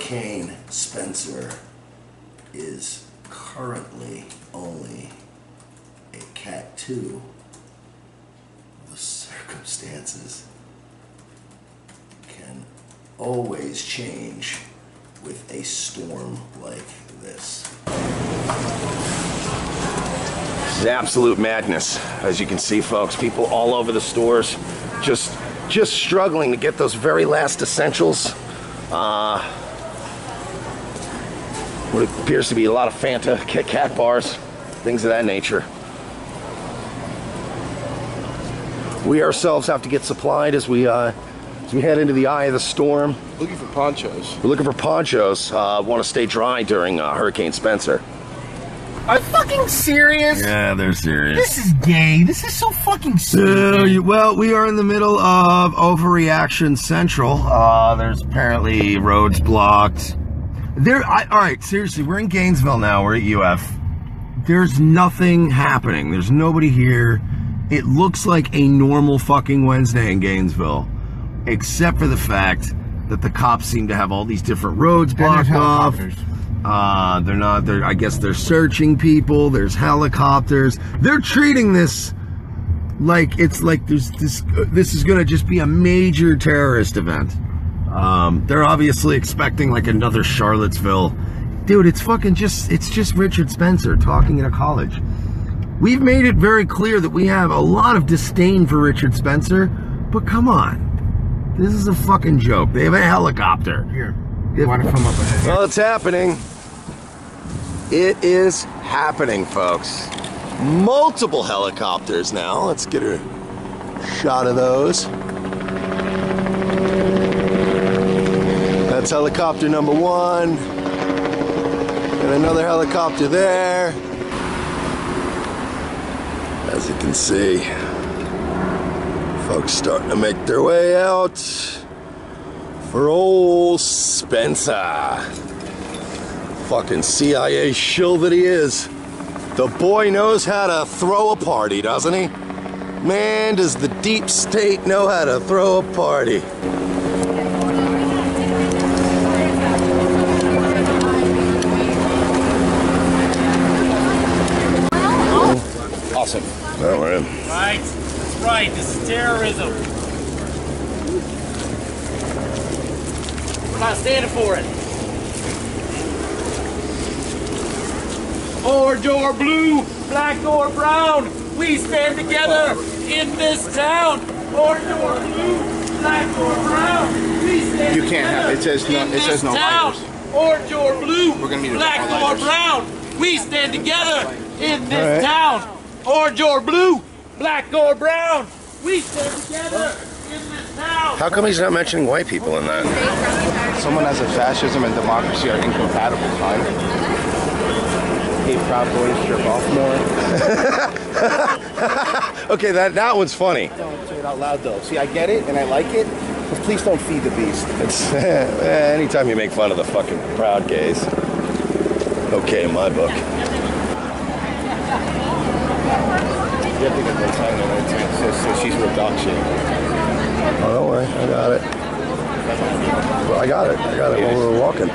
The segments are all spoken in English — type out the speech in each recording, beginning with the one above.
Hurricane Spencer is currently only a Cat 2. The circumstances can always change with a storm like this. This is absolute madness, as you can see, folks. People all over the stores just struggling to get those very last essentials. What appears to be a lot of Fanta, Kit Kat bars, things of that nature. We ourselves have to get supplied as we head into the eye of the storm. Looking for ponchos. We're looking for ponchos. Want to stay dry during Hurricane Spencer. Are you fucking serious? Yeah, they're serious. This is gay. This is so fucking stupid. Well, we are in the middle of Overreaction Central. There's apparently roads blocked. Alright, seriously, we're in Gainesville now. We're at UF. There's nothing happening. There's nobody here. It looks like a normal fucking Wednesday in Gainesville. Except for the fact that the cops seem to have all these different roads blocked off. I guess they're searching people. There's helicopters. They're treating this like it's like this is going to just be a major terrorist event. They're obviously expecting like another Charlottesville. Dude, it's just Richard Spencer talking in a college. We've made it very clear that we have a lot of disdain for Richard Spencer, but come on. This is a fucking joke. They have a helicopter. Here, you want to come up ahead? Well, it's happening. It is happening, folks. Multiple helicopters now. Let's get a shot of those. That's helicopter number 1. And another helicopter there. As you can see, folks starting to make their way out for old Spencer. Fucking CIA shill that he is. The boy knows how to throw a party, doesn't he? Man, does the deep state know how to throw a party. Awesome. Well, we're in. Right? That's right. This is terrorism. We're not standing for it. Orange or blue, black or brown, we stand together in this town. Orange or blue, black or brown, we stand You can't have it. Says no. It says no lighters. Orange or blue, We're gonna need black all or lighters. brown, we stand together in this town. Orange or blue, black or brown, we stand together in this town. How come he's not mentioning white people in that? Someone has a fascism and democracy are incompatible, kind. Hey, Proud Boys jerk off more. Okay, that one's funny. Don't say it out loud, though. See, I get it and I like it, but please don't feed the beast. It's anytime you make fun of the fucking Proud gays. Okay, in my book. You have to get that time and so she's real dog shit. Oh, don't worry, I got it. Well, I got it while we were walking.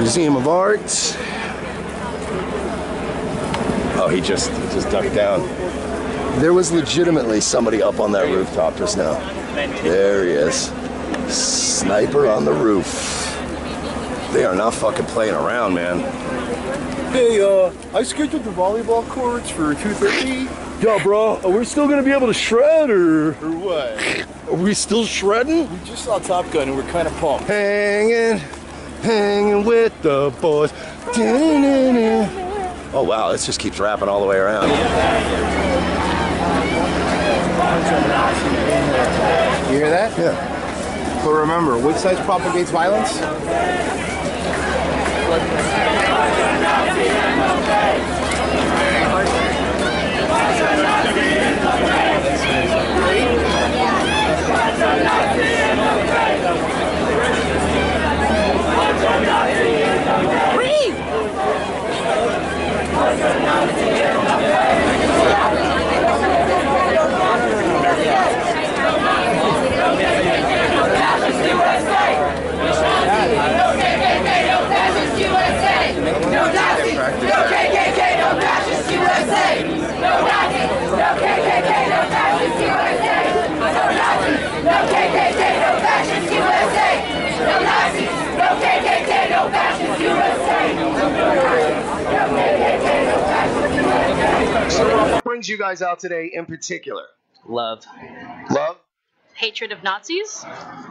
Museum of Art. Oh, he just ducked down. There was legitimately somebody up on that rooftop just now. There he is. Sniper on the roof. They are not fucking playing around, man. Hey, I scheduled the volleyball courts for 2:30. Yeah, bro, are we still gonna be able to shred, or what? Are we still shredding? We just saw Top Gun and we're kind of pumped. Hanging with the boys. Oh wow, this just keeps rapping all the way around. You hear that? Yeah. But remember, which side propagates violence? brings you guys out today in particular? Love. Love? Hatred of Nazis?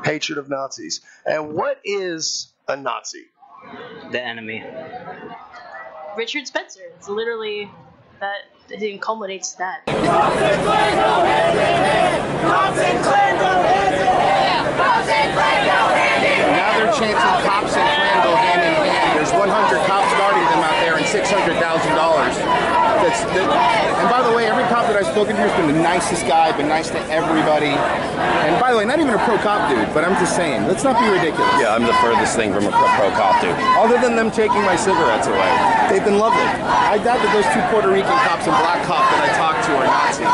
Hatred of Nazis. And what is a Nazi? The enemy. Richard Spencer. It's literally that. It culminates to that. Now they're chanting cops and Klan go hand in hand. There's 100 cops guarding them out there and $600,000. And by the way, every cop that I've spoken to has been the nicest guy, been nice to everybody. And by the way, not even a pro-cop dude, but I'm just saying, let's not be ridiculous. Yeah, I'm the furthest thing from a pro-cop dude. Other than them taking my cigarettes away. They've been lovely. I doubt that those 2 Puerto Rican cops and black cop that I talked to are Nazis.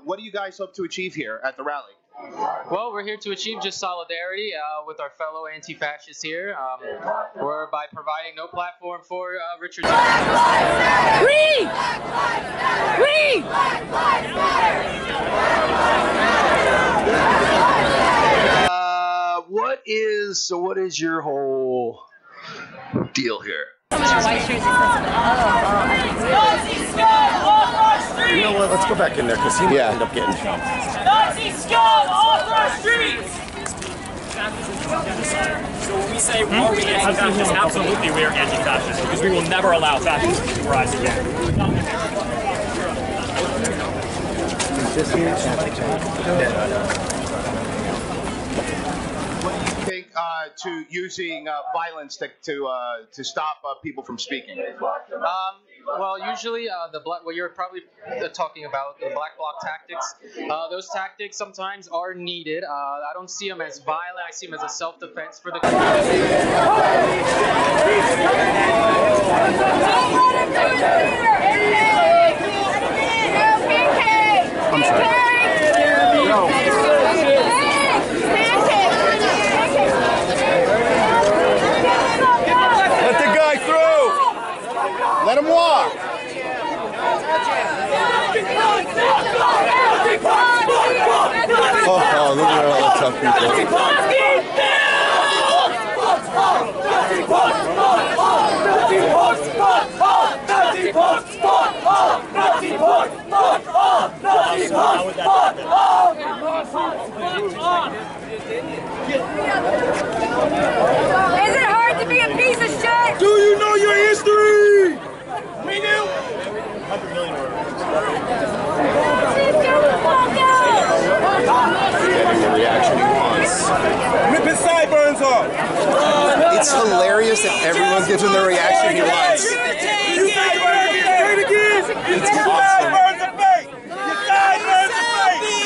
What do you guys hope to achieve here at the rally? Well, we're here to achieve just solidarity with our fellow anti-fascists here. We're by providing no platform for Richard. Free! Free! What is your whole deal here? You know what? Let's go back in there because he might end up getting jumped. Nazi scum off our streets! So when we say, are we anti-fascist? Absolutely we are anti-fascist because we will never allow fascism to rise again. Think to using violence to stop people from speaking? Well, usually what you're probably talking about, the black bloc tactics. Those tactics sometimes are needed. I don't see them as violent. I see them as a self-defense for the community. I'm sorry. Let the guy through! Let him walk! Oh, look at all the tough people. Is it hard to be a piece of shit? Do you know your history? We do. 100 million words. The reaction he wants. Rip his sideburns off! It's hilarious that everyone gives him the reaction he wants. Your sideburns are fake again! Your sideburns are fake! Your sideburns are fake!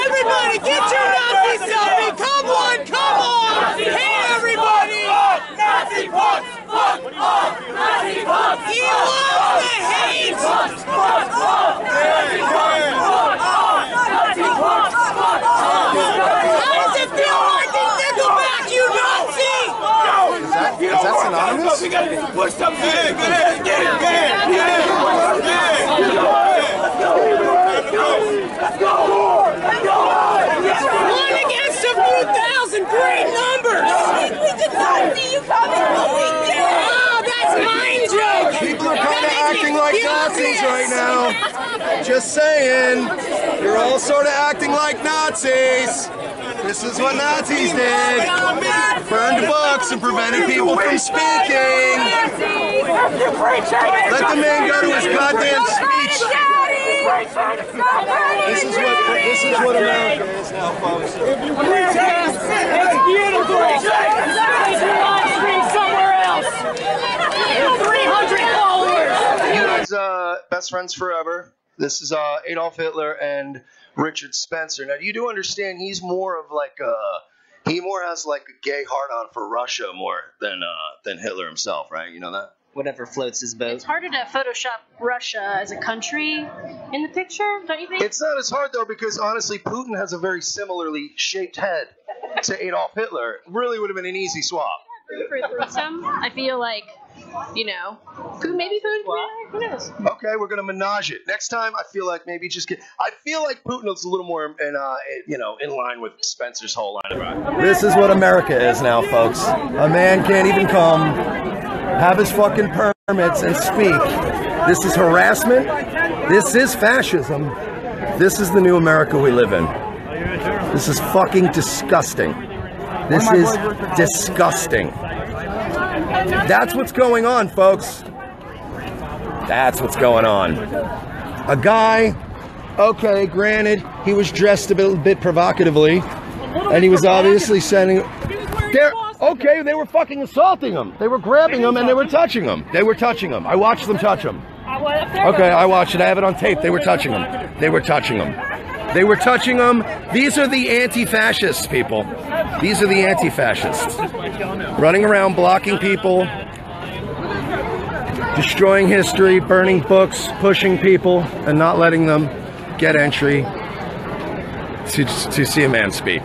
Everybody, get your Nazi selfie! Come on, come on! Hey, everybody! Nazi punks! Nazi punks! He loves the hate! How does it feel like the Nickelback, you Nazi? Is that synonymous? We gotta push them in! Get it! Let's go! One against a few thousand, great numbers! We did not see you coming, but we did! Oh, that's mind joke! People are kind of acting like Nazis right now. Just saying. You're all sort of acting like Nazis. This is what Nazis did. Burned books and prevented people from speaking. Let the man go to his goddamn speech. This is what America is now, folks. It's beautiful! Take your live stream somewhere else! 300 followers! You guys, best friends forever. This is Adolf Hitler and Richard Spencer. Now, you do understand he's more of like he more has like a gay heart-on for Russia more than Hitler himself, right? You know that? Whatever floats his boat. It's harder to Photoshop Russia as a country in the picture, don't you think? It's not as hard, though, because, honestly, Putin has a very similarly shaped head to Adolf Hitler. Really would have been an easy swap. For threesome, I feel like you know, maybe Putin, who knows? Okay, we're gonna menage it. Next time, I feel like maybe just get. I feel like Putin is a little more, in line with Spencer's whole line about. This is what America is now, folks. A man can't even come, have his fucking permits, and speak. This is harassment. This is fascism. This is the new America we live in. This is fucking disgusting. This is disgusting. That's what's going on, folks. That's what's going on. A guy, okay, granted, he was dressed a bit provocatively, and he was obviously sending... Okay, they were fucking assaulting him. They were grabbing him and they were touching him. They were touching him. I watched them touch him. Okay, I watched it. I have it on tape. They were touching him. They were touching him. They were touching him. These are the anti-fascists, people. These are the anti-fascists. Running around blocking people, destroying history, burning books, pushing people, and not letting them get entry to see a man speak.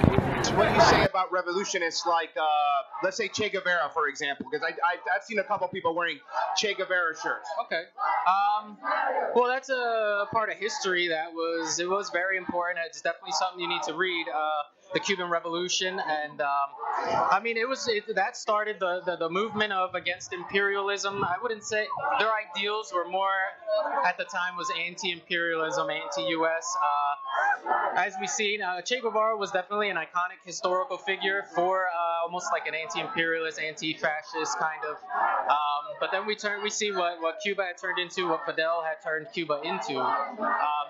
What do you say about revolutionists like, let's say Che Guevara, for example? Because I've seen a couple people wearing Che Guevara shirts. Okay. Well, that's a part of history that was very important. It's definitely something you need to read. The Cuban Revolution, and I mean, that started the movement of against imperialism. I wouldn't say their ideals were more at the time was anti-imperialism, anti-U.S. As we've seen, Che Guevara was definitely an iconic historical figure for almost like an anti-imperialist, anti-fascist kind of. But then we see what Cuba had turned into, what Fidel had turned Cuba into.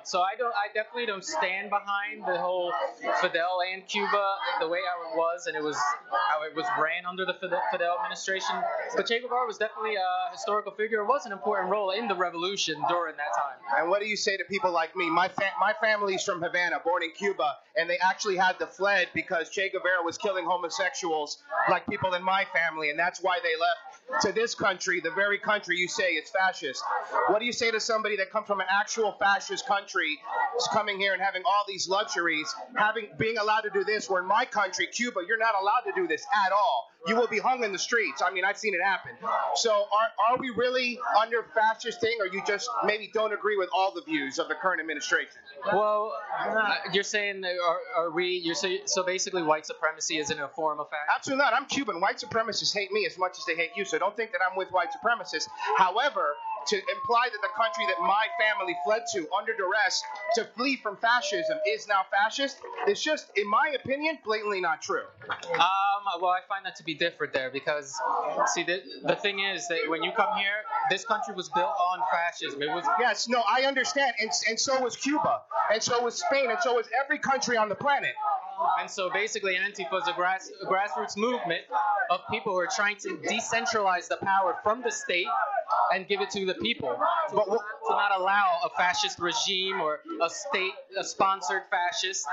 So I definitely don't stand behind the whole Fidel and Cuba the way how it was, and how it was ran under the Fidel administration. But Che Guevara was definitely a historical figure. It was an important role in the revolution during that time. And what do you say to people like me? My family's from Havana, born in Cuba, and they actually had to fled because Che Guevara was killing homosexuals like people in my family, and that's why they left to this country, the very country you say is fascist. What do you say to somebody that comes from an actual fascist country, is coming here and having all these luxuries, being allowed to do this, where in my country, Cuba, you're not allowed to do this at all. You will be hung in the streets. I mean, I've seen it happen. So are we really under fascist thing, or you just maybe don't agree with all the views of the current administration? Well, you're saying, so basically white supremacy isn't a form of fascism? Absolutely not. I'm Cuban. White supremacists hate me as much as they hate you, so don't think that I'm with white supremacists. However, to imply that the country that my family fled to under duress to flee from fascism is now fascist is just, in my opinion, blatantly not true. Well, I find that to be different there because, see, the thing is that when you come here, this country was built on fascism. Yes, no, I understand, and so was Cuba, and so was Spain, and so was every country on the planet. And so basically Antifa is a grassroots movement of people who are trying to decentralize the power from the state and give it to the people. To not allow a fascist regime or a sponsored fascist.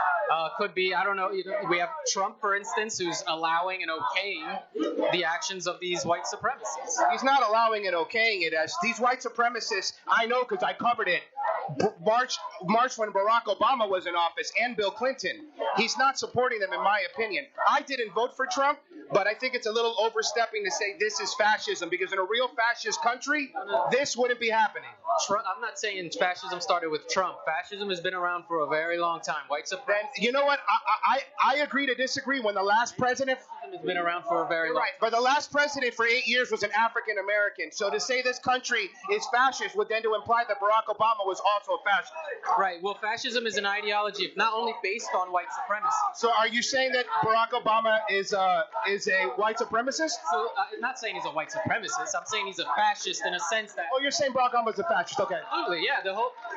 Could be, I don't know, we have Trump, for instance, who's allowing and okaying the actions of these white supremacists. He's not allowing and okaying it as these white supremacists, I know because I covered it, March when Barack Obama was in office and Bill Clinton. He's not supporting them, in my opinion. I didn't vote for Trump, but I think it's a little overstepping to say this is fascism, because in a real fascist country, this wouldn't be happening. I'm not saying fascism started with Trump. Fascism has been around for a very long time. White supremacy. Then, you know what? I agree to disagree. When the last president has been around for a very long time. But the last president for 8 years was an African American. So to say this country is fascist would then to imply that Barack Obama was also a fascist. Right. Well, fascism is an ideology, not only based on white supremacy. So are you saying that Barack Obama is a white supremacist? So I'm not saying he's a white supremacist. I'm saying he's a fascist in a sense that. Oh, you're saying Barack Obama's a fascist? Okay. Absolutely. Yeah.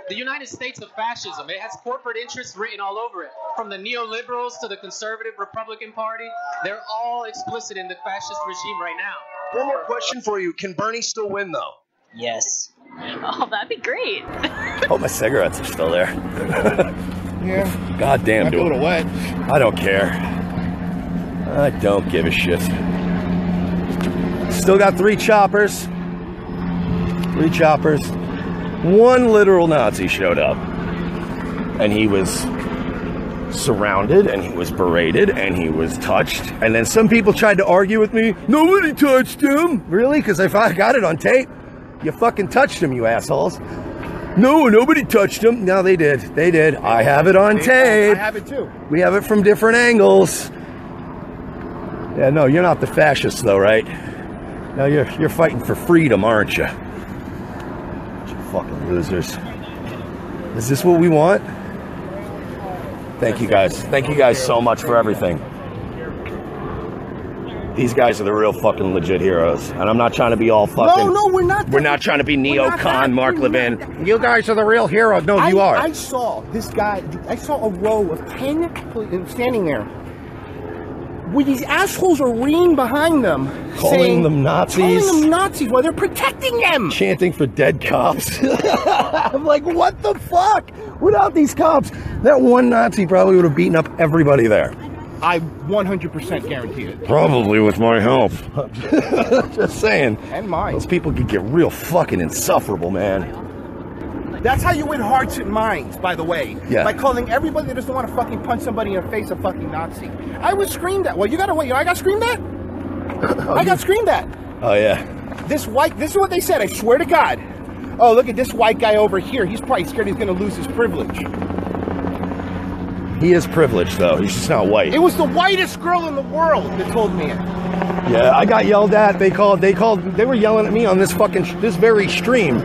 The United States of fascism. It has corporate interests written all over it. From the neoliberals to the conservative Republican Party, they're all explicit in the fascist regime right now. One more question for you. Can Bernie still win, though? Yes. Oh, that'd be great. Hope my cigarettes are still there. Yeah. God damn, Might be a little wet. I don't care. I don't give a shit. Still got 3 choppers. 3 choppers. 1 literal Nazi showed up. And he was surrounded, and he was berated, and he was touched. And then some people tried to argue with me. Nobody touched him. Really? Because if I got it on tape, you fucking touched him, you assholes. No, nobody touched him. No, they did. They did. I have it on tape. I have it too. We have it from different angles. Yeah, no, you're not the fascist, though, right? No, you're fighting for freedom, aren't you? You fucking losers. Is this what we want? Thank you guys. Thank you guys so much for everything. These guys are the real fucking legit heroes. And I'm not trying to be all fucking... No, we're not. We're not trying to be neocon, Mark Levin. You guys are the real heroes. No, you are. I saw this guy. I saw a row of 10 standing there. With these assholes are reading behind them. Calling them Nazis. Calling them Nazis while they're protecting them. Chanting for dead cops. I'm like, what the fuck? Without these cops, that one Nazi probably would have beaten up everybody there. I 100% guarantee it. Probably with my help. Just saying. And mine. Those people could get real fucking insufferable, man. That's how you win hearts and minds, by the way. Yeah. By calling everybody that doesn't want to fucking punch somebody in the face a fucking Nazi. I was screamed at. Well, you gotta wait. You know, I got screamed at? I got screamed at. Oh, yeah. This is what they said. I swear to God. Oh, look at this white guy over here. He's probably scared he's going to lose his privilege. He is privileged, though. He's just not white. It was the whitest girl in the world that told me it. Yeah, I got yelled at. They were yelling at me on this very stream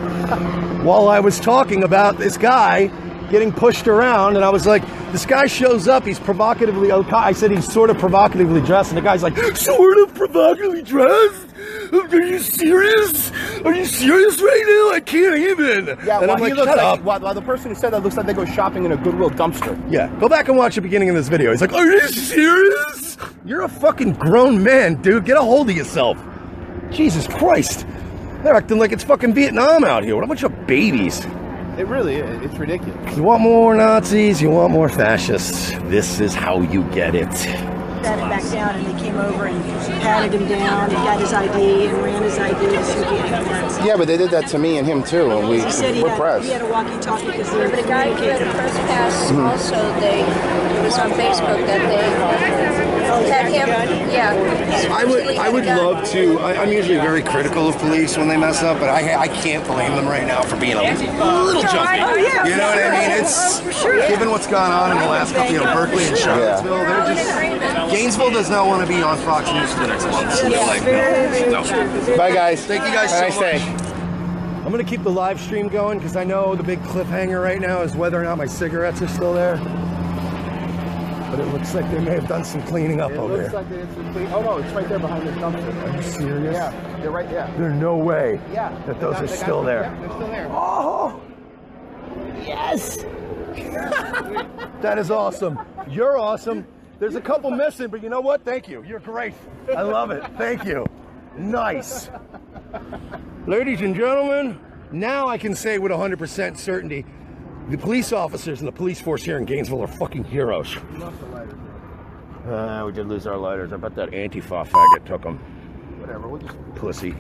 while I was talking about this guy getting pushed around, and I was like, this guy shows up, he's provocatively, I said he's sort of provocatively dressed, and the guy's like, sort of provocatively dressed? Are you serious? Are you serious right now? I can't even. Yeah, and well, I'm like, he looks shut like, up. well, the person who said that looks like they go shopping in a Goodwill dumpster. Yeah, go back and watch the beginning of this video. He's like, are you serious? You're a fucking grown man, dude. Get a hold of yourself. Jesus Christ. They're acting like it's fucking Vietnam out here. What a bunch of babies. It really is. It's ridiculous. You want more Nazis, you want more fascists. This is how you get it. Sat it back down, and they came over and patted him down and got his ID and ran his ID to see if he had warrants. Yeah, but they did that to me and him too, and He said we're pressed. he had a walkie-talkie because they were But a guy who had a press pass also, it was on Facebook that they had him, yeah. I would love to. I'm usually very critical of police when they mess up, but I can't blame them right now for being a little jumpy. You know what I mean? It's given what's gone on in the last couple, Berkeley and Charlottesville, they're just Gainesville does not want to be on Fox News for the next month. So they're like, no. Bye, guys. Thank you guys so Have a nice much. day. I'm going to keep the live stream going because I know the big cliffhanger right now is whether or not my cigarettes are still there. But it looks like they may have done some cleaning up over here. Like they did some clean. Oh, no, it's right there behind the dumpster. Are you serious? Yeah, they're right there. There's no way that those are still there. Yeah, they're still there. Oh! Yes! That is awesome. You're awesome. There's a couple missing, but you know what? Thank you. You're great. I love it. Thank you. Nice. Ladies and gentlemen, now I can say with 100% certainty, the police officers and the police force here in Gainesville are fucking heroes. We did lose our lighters. I bet that Antifa faggot took them. Whatever, we'll just... Pussy.